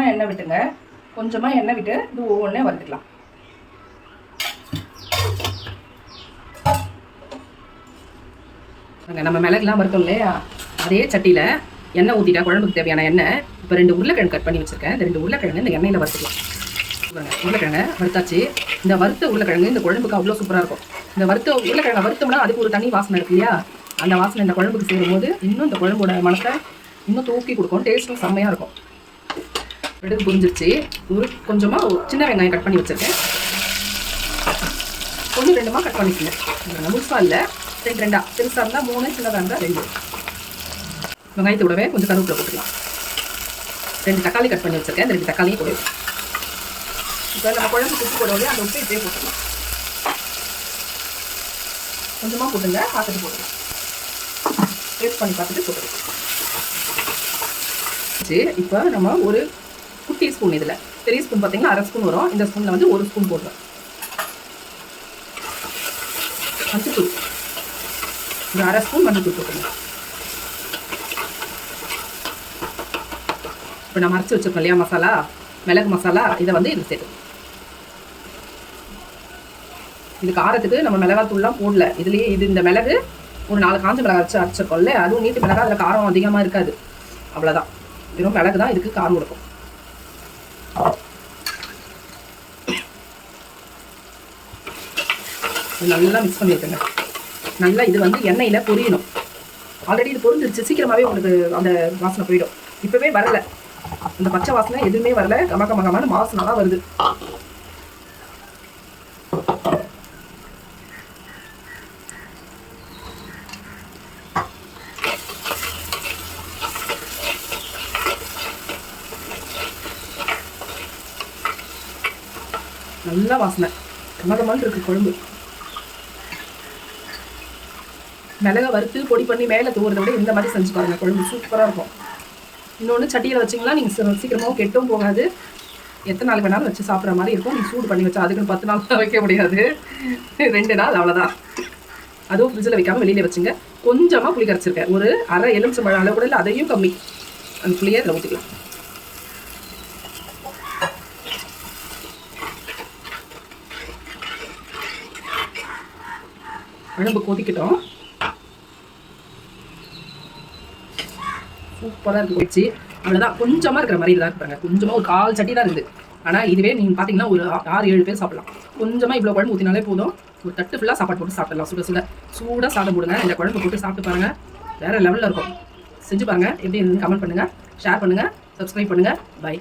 கொஞ்சமாக எண்ணெய் விட்டுங்க. கொஞ்சமாக எண்ணெய் விட்டு இது ஒவ்வொன்றே வறுத்துக்கலாம். நம்ம மிளகுலாம் வறுத்தோம் இல்லையா, அதே சட்டியில் எண்ணெய் ஊற்றிட்டா குழம்புக்கு தேவையான எண்ணெய். இப்போ 2 உருளைக்கிழங்கு கட் பண்ணி வச்சுருக்கேன். இந்த 2 உருளைக்கிழங்கு இந்த எண்ணெயில் வறுத்துக்கலாம். உருளைக்கிழங்கு வறுத்தாச்சு. இந்த வறுத்த உருளைக்கிழங்கு இந்த குழம்புக்கு அவ்வளோ சூப்பராக இருக்கும். இந்த வறுத்த உருளைக்கிழங்கு வறுத்தோம்னா அதுக்கு ஒரு தனி வாசனை இருக்கு இல்லையா, அந்த வாசனை இந்த குழம்புக்கு சேரும்போது இன்னும் இந்த குழம்போட மனத்தை இன்னும் தூக்கி கொடுக்கும். டேஸ்ட்டும் செம்மையாக இருக்கும். எடுத்து புரிஞ்சிருச்சு. கொஞ்சமாக சின்ன வெங்காயம் கட் பண்ணி வச்சுருக்கேன். 1-2 கட் பண்ணிக்கங்க. முழுசாக இல்லை, 2 பெருசாக இருந்தால் 3, சின்னதாக இருந்தால் 2. வெங்காயத்தோடவே கொஞ்சம் கருவேப்பிலை போட்டுக்கலாம். 2 தக்காளி கட் பண்ணி வச்சுருக்கேன். இந்த 2 தக்காளியும் போடுவோம். இப்போ நம்ம குழம்புக்கு உப்பு போடவே அந்த உப்பு இப்படியே போட்டுக்கலாம். கொஞ்சமாக போட்டுங்க, பார்த்துட்டு போட்டுக்கலாம். டேஸ்ட் பண்ணி பார்த்துட்டு போட்டுக்கலாம். இப்போ நம்ம ஒரு குட்டி ஸ்பூன், இதில் பெரிய ஸ்பூன் பார்த்தீங்கன்னா 1/2 ஸ்பூன் வரும். இந்த ஸ்பூனில் வந்து 1 ஸ்பூன் போடுறோம். மஞ்சத்தூள் ஒரு 1/2 ஸ்பூன் மஞ்சத்தூள் போட்டுருங்க. இப்போ நம்ம அரைச்சி வச்சுருக்கோம் இல்லையா மசாலா, மிளகு மசாலா, இதை வந்து இது சேர்த்து. இது காரத்துக்கு நம்ம மிளகாத்தூள்லாம் போடல. இதுலேயே இந்த மிளகு ஒரு 4 காஞ்ச மிளகா அரைச்சிருக்கோம்ல, அதுவும் நீட்டு மிளகா, அதில் காரம் அதிகமாக இருக்காது. அவ்வளோதான், வெறும் மிளகு தான் இதுக்கு காரம் கொடுக்கும். நல்லா மிக்ஸ் பண்ணி வைக்கங்க. நல்லா இது வந்து எண்ணெயில் பொரியணும். ஆல்ரெடி இது பொரிஞ்சிருச்சு, சீக்கிரமாகவே உங்களுக்கு அந்த வாசனை போயிடும். இப்போவே வரல, அந்த பச்சை வாசனை எதுவுமே வரல. கமகமான வாசனை தான் வருது. நல்ல வாசனை, கமகமான இருக்கு குழம்பு. மிளகா வறுத்து பொடி பண்ணி மேலே தூவுறத விட இந்த மாதிரி செஞ்சு பாருங்க, குழம்பு சூப்பராக இருக்கும். இன்னொன்று சட்டியில் வச்சிங்களா நீங்கள் சீக்கிரமாக கெட்டும் போகாது. எத்தனை நாள் வேணாலும் வச்சு சாப்பிட்ற மாதிரி இருக்கும். நீங்கள் சூடு பண்ணி வச்சா அதுக்கு 10 நாள் வைக்க முடியாது, 2 நாள் அவ்வளோதான். அதுவும் ஃப்ரிட்ஜில் வைக்காமல் வெளியில் வச்சுங்க. கொஞ்சமாக புளி கரைச்சிருக்கேன், ஒரு 1/2 எலுமிச்சம்பழம் அளவு கூட இல்லை, அதையும் கம்மி. அந்த புளியை அதில் ஊற்றிக்கலாம். குழம்பு கொதிக்கட்டும். சூப்பராக இருக்குது போயிடுச்சு. அவ்வளோதான், கொஞ்சமாக இருக்கிற மாதிரி தான் இருப்பாங்க. கொஞ்சமாக ஒரு 1/4 சட்டி தான் இருக்குது. ஆனால் இதுவே நீங்கள் பார்த்தீங்கன்னா ஒரு 6-7 பேர் சாப்பிடலாம். கொஞ்சமாக இவ்வளோ குழம்பு ஊற்றினாலே போதும். ஒரு தட்டு ஃபுல்லாக சாப்பாடு போட்டு சாப்பிடலாம். சூடாக சாதம் போடுங்க. இந்த குழம்பு போட்டு சாப்பிட்டு பாருங்கள், வேறு லெவலில் இருக்கும். செஞ்சு பாருங்கள், எப்படி இருந்துன்னு கமெண்ட் பண்ணுங்கள், ஷேர் பண்ணுங்கள், சப்ஸ்கிரைப் பண்ணுங்கள். பை.